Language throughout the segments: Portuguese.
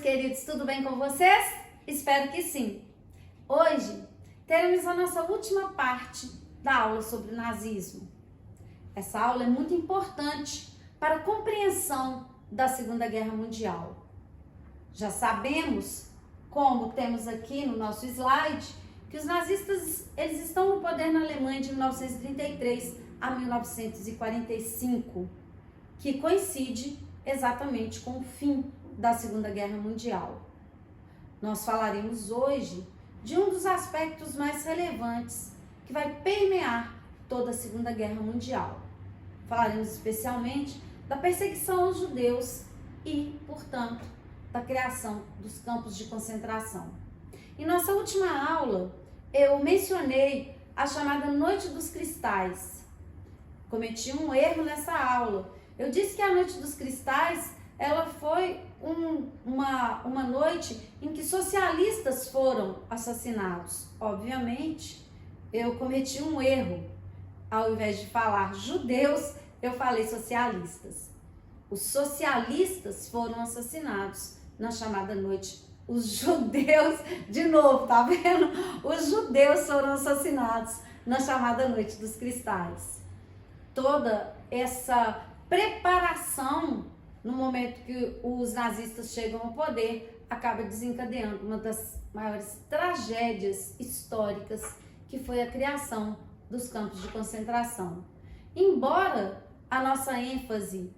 queridos, tudo bem com vocês? Espero que sim. Hoje teremos a nossa última parte da aula sobre o nazismo. Essa aula é muito importante para a compreensão da Segunda Guerra Mundial. Já sabemos, como temos aqui no nosso slide, que os nazistas eles estão no poder na Alemanha de 1933 a 1945, que coincide exatamente com o fim da Segunda Guerra Mundial. Nós falaremos hoje de um dos aspectos mais relevantes que vai permear toda a Segunda Guerra Mundial. Falaremos especialmente da perseguição aos judeus e, portanto, da criação dos campos de concentração. Em nossa última aula, eu mencionei a chamada Noite dos Cristais. Cometi um erro nessa aula. Eu disse que a Noite dos Cristais ela foi uma noite em que socialistas foram assassinados. Obviamente, eu cometi um erro. Ao invés de falar judeus, eu falei socialistas. Os socialistas foram assassinados na chamada noite. Os judeus, de novo, tá vendo? Os judeus foram assassinados na chamada Noite dos Cristais. Toda essa preparação no momento que os nazistas chegam ao poder, acaba desencadeando uma das maiores tragédias históricas, que foi a criação dos campos de concentração. Embora a nossa ênfase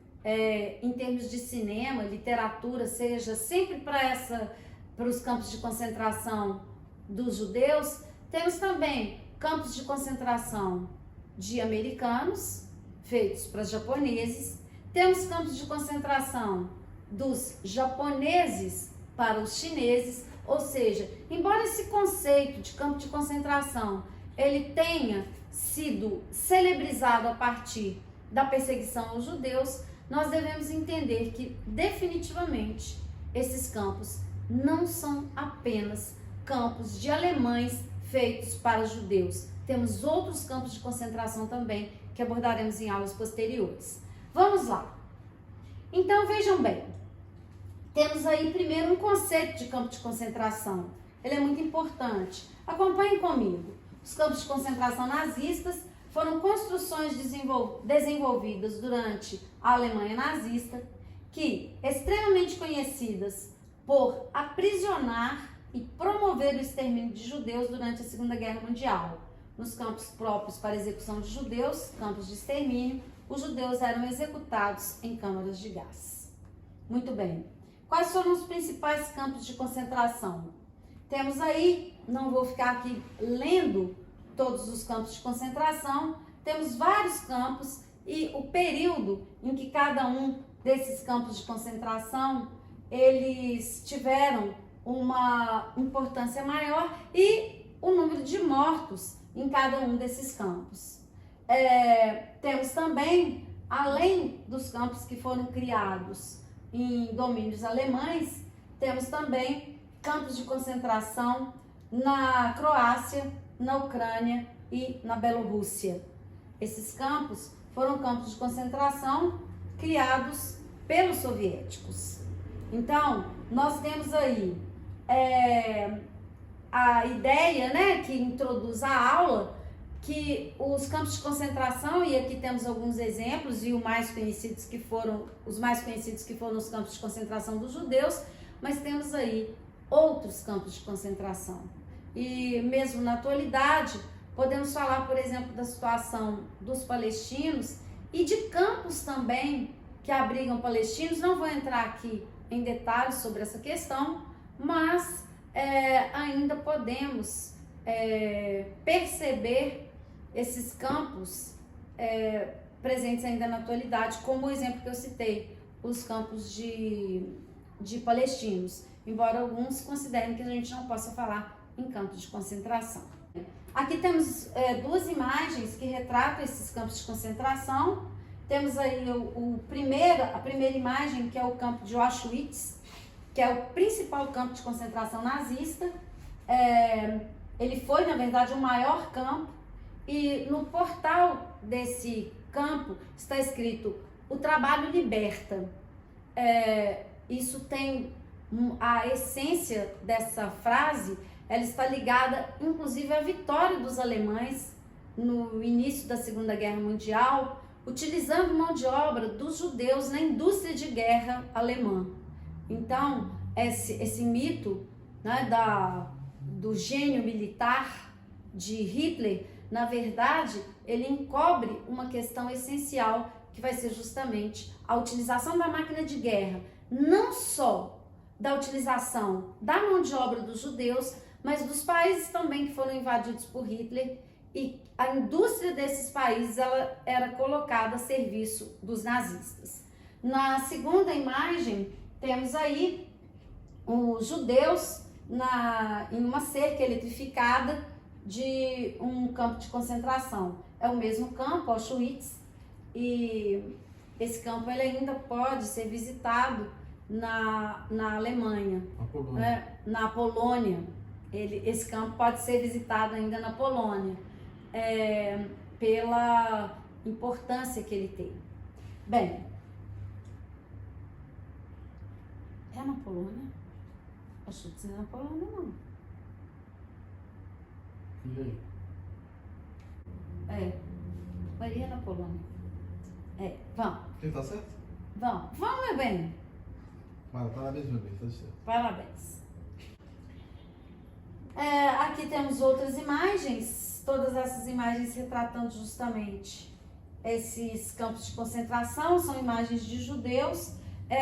em termos de cinema, literatura, seja sempre para os campos de concentração dos judeus, temos também campos de concentração de americanos, feitos para japoneses. Temos campos de concentração dos japoneses para os chineses, ou seja, embora esse conceito de campo de concentração ele tenha sido celebrizado a partir da perseguição aos judeus, nós devemos entender que definitivamente esses campos não são apenas campos de alemães feitos para judeus. Temos outros campos de concentração também que abordaremos em aulas posteriores. Vamos lá. Então, vejam bem. Temos aí primeiro um conceito de campo de concentração. Ele é muito importante. Acompanhem comigo. Os campos de concentração nazistas foram construções desenvolvidas durante a Alemanha nazista, que extremamente conhecidas por aprisionar e promover o extermínio de judeus durante a Segunda Guerra Mundial. Nos campos próprios para execução de judeus, campos de extermínio, os judeus eram executados em câmaras de gás. Muito bem. Quais foram os principais campos de concentração? Temos aí, não vou ficar aqui lendo todos os campos de concentração, temos vários campos e o período em que cada um desses campos de concentração, eles tiveram uma importância maior e o número de mortos em cada um desses campos. Temos também, além dos campos que foram criados em domínios alemães, temos também campos de concentração na Croácia, na Ucrânia e na Bielorrússia. Esses campos foram campos de concentração criados pelos soviéticos. Então, nós temos aí a ideia, né, que introduz a aula, que os campos de concentração, e aqui temos alguns exemplos, e os mais conhecidos que foram os campos de concentração dos judeus, mas temos aí outros campos de concentração. E mesmo na atualidade, podemos falar, por exemplo, da situação dos palestinos e de campos também que abrigam palestinos. Não vou entrar aqui em detalhes sobre essa questão, mas ainda podemos perceber esses campos presentes ainda na atualidade, como o exemplo que eu citei, os campos de palestinos, embora alguns considerem que a gente não possa falar em campos de concentração. Aqui temos duas imagens que retratam esses campos de concentração. Temos aí a primeira imagem, que é o campo de Auschwitz, que é o principal campo de concentração nazista. Ele foi, na verdade, o maior campo, e no portal desse campo está escrito: o trabalho liberta. Isso tem a essência dessa frase, ela está ligada inclusive à vitória dos alemães no início da Segunda Guerra Mundial, utilizando mão de obra dos judeus na indústria de guerra alemã. Então, esse mito, né, do gênio militar de Hitler, na verdade, ele encobre uma questão essencial, que vai ser justamente a utilização da máquina de guerra, não só da utilização da mão de obra dos judeus, mas dos países também que foram invadidos por Hitler, e a indústria desses países ela era colocada a serviço dos nazistas. Na segunda imagem, temos aí os judeus em uma cerca eletrificada de um campo de concentração. É o mesmo campo, Auschwitz, e esse campo ele ainda pode ser visitado na Alemanha, na Polônia. Esse campo pode ser visitado ainda na Polônia, pela importância que ele tem. Bem, é na Polônia? Acho que não é na Polônia, não. Maria na Polônia. Vamos. Quem tá certo? Vamos, meu bem. Parabéns, meu bem, tá certo. Parabéns. Aqui temos outras imagens, todas essas imagens retratando justamente esses campos de concentração, são imagens de judeus,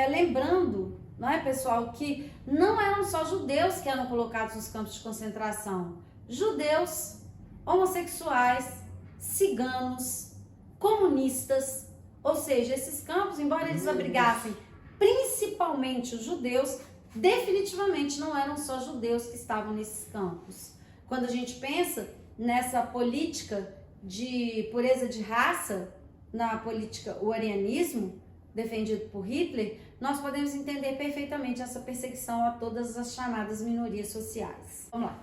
lembrando, não é, pessoal, que não eram só judeus que eram colocados nos campos de concentração, judeus, homossexuais, ciganos, comunistas, ou seja, esses campos, embora eles abrigassem principalmente os judeus, definitivamente não eram só judeus que estavam nesses campos. Quando a gente pensa nessa política de pureza de raça, na política, o arianismo, defendido por Hitler, nós podemos entender perfeitamente essa perseguição a todas as chamadas minorias sociais. Vamos lá.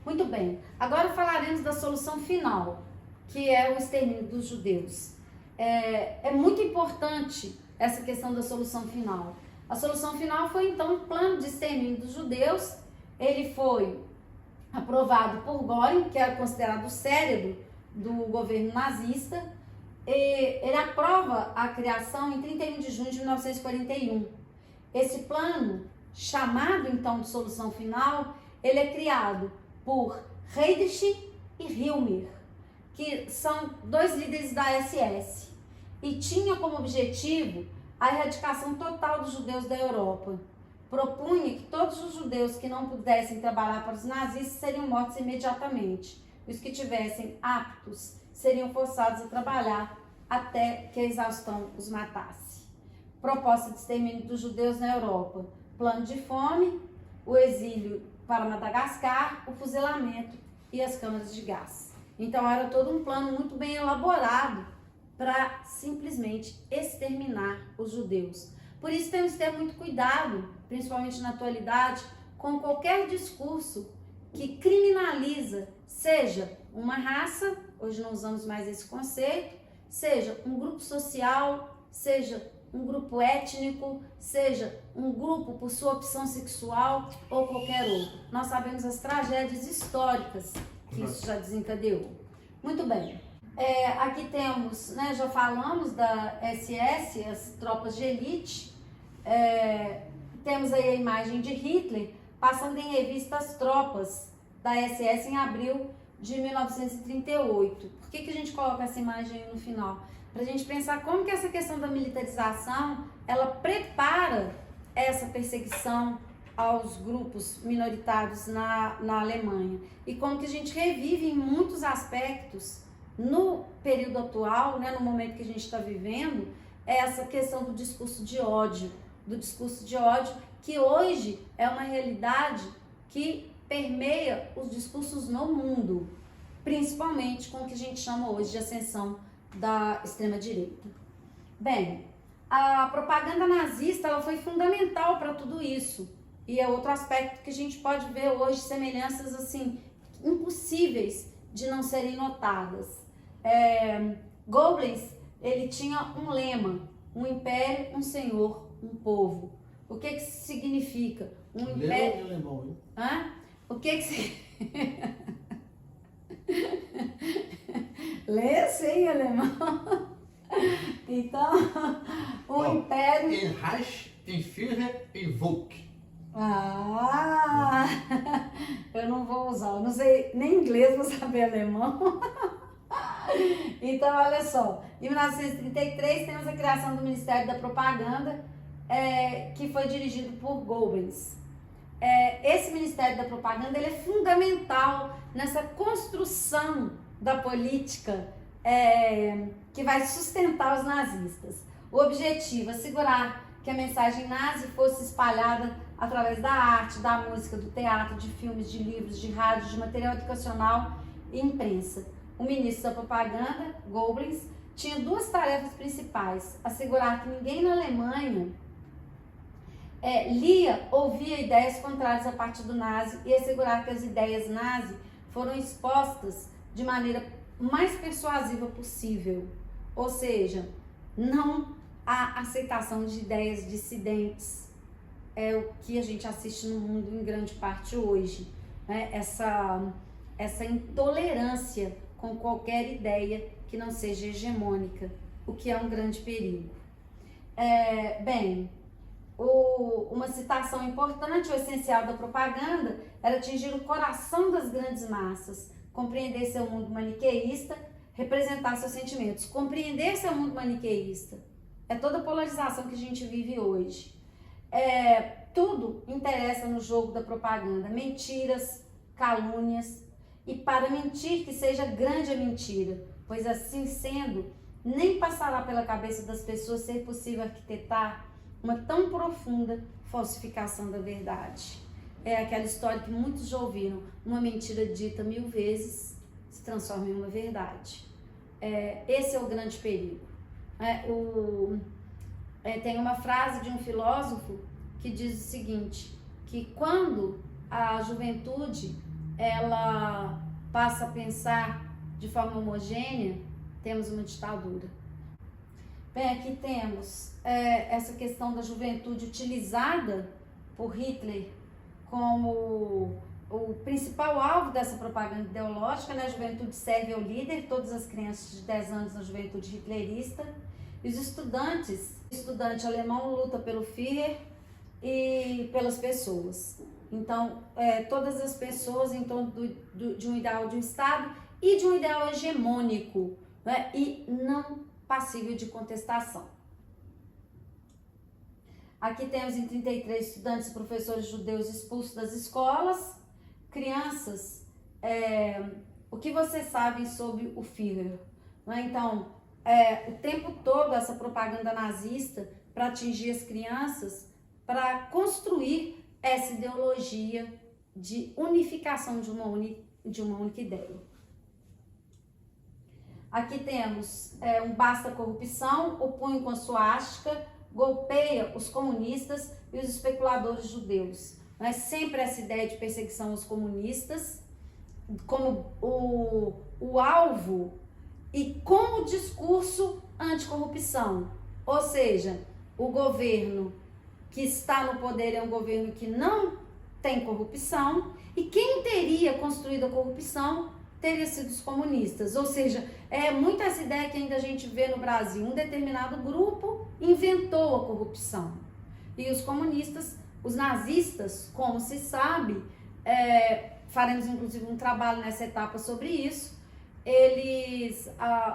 Muito bem, agora falaremos da solução final, que é o extermínio dos judeus. É muito importante essa questão da solução final. A solução final foi então um plano de extermínio dos judeus. Ele foi aprovado por Göring, que era considerado o cérebro do governo nazista. Ele aprova a criação em 31 de junho de 1941. Esse plano, chamado então de solução final, ele é criado por Heydrich e Himmler, que são dois líderes da SS, e tinha como objetivo a erradicação total dos judeus da Europa. Propunha que todos os judeus que não pudessem trabalhar para os nazistas seriam mortos imediatamente. Os que tivessem aptos seriam forçados a trabalhar até que a exaustão os matasse. Proposta de extermínio dos judeus na Europa: plano de fome, o exílio para Madagascar, o fuzilamento e as câmaras de gás. Então era todo um plano muito bem elaborado para simplesmente exterminar os judeus. Por isso temos que ter muito cuidado, principalmente na atualidade, com qualquer discurso que criminaliza, seja uma raça, hoje não usamos mais esse conceito, seja um grupo social, seja um grupo étnico, seja um grupo por sua opção sexual ou qualquer outro. Nós sabemos as tragédias históricas que isso já desencadeou. Muito bem. Aqui temos, né, já falamos da SS, as tropas de elite. Temos aí a imagem de Hitler passando em revista as tropas da SS em abril de 1938. Por que a gente coloca essa imagem aí no final? Para a gente pensar como que essa questão da militarização, ela prepara essa perseguição aos grupos minoritários na Alemanha. E como que a gente revive em muitos aspectos, no período atual, né, no momento que a gente está vivendo, essa questão do discurso de ódio, que hoje é uma realidade que permeia os discursos no mundo, principalmente com o que a gente chama hoje de ascensão da extrema-direita. Bem, a propaganda nazista ela foi fundamental para tudo isso, e é outro aspecto que a gente pode ver hoje, semelhanças assim impossíveis de não serem notadas. Goebbels, ele tinha um lema: um império, um senhor, um povo. O que significa? Um Leu império... em alemão, hein? Hã? O que Lê sim, alemão. Então, o império... Em Reich, em Führer, em Volk. Ah, eu não vou usar, eu não sei nem inglês, vou saber alemão. Então, olha só, em 1933 temos a criação do Ministério da Propaganda, que foi dirigido por Goebbels. Esse Ministério da Propaganda ele é fundamental nessa construção da política que vai sustentar os nazistas. O objetivo é assegurar que a mensagem nazi fosse espalhada através da arte, da música, do teatro, de filmes, de livros, de rádio, de material educacional e imprensa. O ministro da propaganda, Goebbels, tinha duas tarefas principais: assegurar que ninguém na Alemanha lia ou via ideias contrárias ao partido nazi e assegurar que as ideias nazi foram expostas de maneira mais persuasiva possível. Ou seja, não a aceitação de ideias dissidentes é o que a gente assiste no mundo em grande parte hoje, né? Essa intolerância com qualquer ideia que não seja hegemônica, o que é um grande perigo. Uma citação importante, o essencial da propaganda era atingir o coração das grandes massas, compreender seu mundo maniqueísta, representar seus sentimentos. Compreender seu mundo maniqueísta é toda a polarização que a gente vive hoje. Tudo interessa no jogo da propaganda, mentiras, calúnias, e para mentir que seja grande a mentira, pois assim sendo, nem passará pela cabeça das pessoas ser possível arquitetar uma tão profunda falsificação da verdade. É aquela história que muitos já ouviram: uma mentira dita 1000 vezes se transforma em uma verdade. Esse é o grande perigo. Tem uma frase de um filósofo que diz o seguinte, que quando a juventude ela passa a pensar de forma homogênea, temos uma ditadura. Bem, aqui temos essa questão da juventude utilizada por Hitler como o principal alvo dessa propaganda ideológica, né? A juventude serve ao líder, todas as crianças de 10 anos na juventude hitlerista, e os estudantes, o estudante alemão luta pelo Führer e pelas pessoas. Então, todas as pessoas em torno de um ideal de um Estado e de um ideal hegemônico, né? E não passível de contestação. Aqui temos em 33 estudantes e professores judeus expulsos das escolas. Crianças, o que vocês sabem sobre o Führer? Né? Então, o tempo todo essa propaganda nazista para atingir as crianças, para construir essa ideologia de unificação de uma única ideia. Aqui temos um basta corrupção, o punho com suástica, golpeia os comunistas e os especuladores judeus. Sempre essa ideia de perseguição aos comunistas como o alvo e com o discurso anticorrupção. Ou seja, o governo que está no poder é um governo que não tem corrupção, e quem teria construído a corrupção teria sido os comunistas. Ou seja, muito essa ideia que ainda a gente vê no Brasil: um determinado grupo inventou a corrupção. E os comunistas, os nazistas, como se sabe, faremos inclusive um trabalho nessa etapa sobre isso,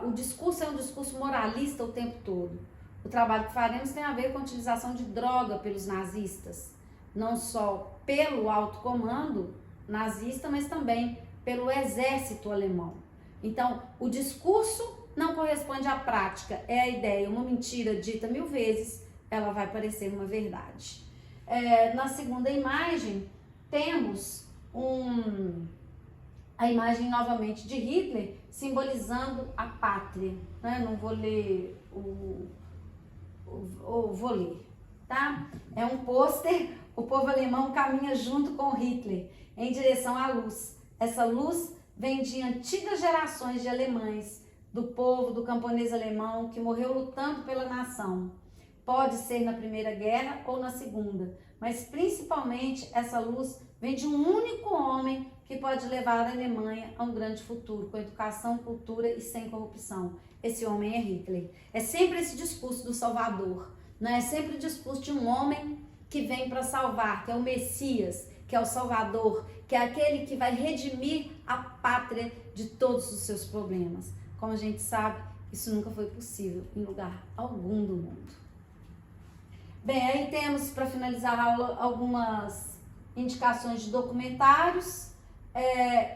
o discurso é um discurso moralista o tempo todo. O trabalho que faremos tem a ver com a utilização de droga pelos nazistas, não só pelo alto comando nazista, mas também pelo exército alemão. Então, o discurso não corresponde à prática, é a ideia, uma mentira dita 1000 vezes, ela vai parecer uma verdade. Na segunda imagem, temos a imagem novamente de Hitler, simbolizando a pátria. Não vou ler vou ler, tá? É um pôster, o povo alemão caminha junto com Hitler em direção à luz. Essa luz vem de antigas gerações de alemães, do povo, do camponês alemão que morreu lutando pela nação. Pode ser na Primeira Guerra ou na Segunda, mas principalmente essa luz vem de um único homem que pode levar a Alemanha a um grande futuro, com educação, cultura e sem corrupção. Esse homem é Hitler. É sempre esse discurso do Salvador, não é sempre o discurso de um homem que vem para salvar, que é o Messias, que é o Salvador, que é aquele que vai redimir a pátria de todos os seus problemas. Como a gente sabe, isso nunca foi possível em lugar algum do mundo. Bem, aí temos, para finalizar a aula, algumas indicações de documentários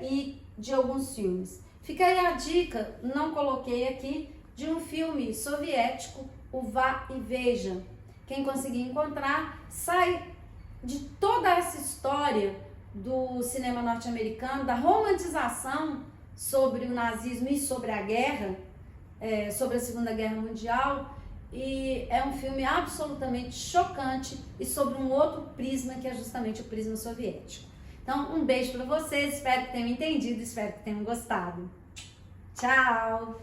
e de alguns filmes. Fica aí a dica, não coloquei aqui, de um filme soviético, o Vá e Veja. Quem conseguir encontrar, sai de toda essa história do cinema norte-americano, da romantização sobre o nazismo e sobre a guerra, sobre a Segunda Guerra Mundial, e é um filme absolutamente chocante e sobre um outro prisma, que é justamente o prisma soviético. Então, um beijo para vocês, espero que tenham entendido, espero que tenham gostado. Tchau!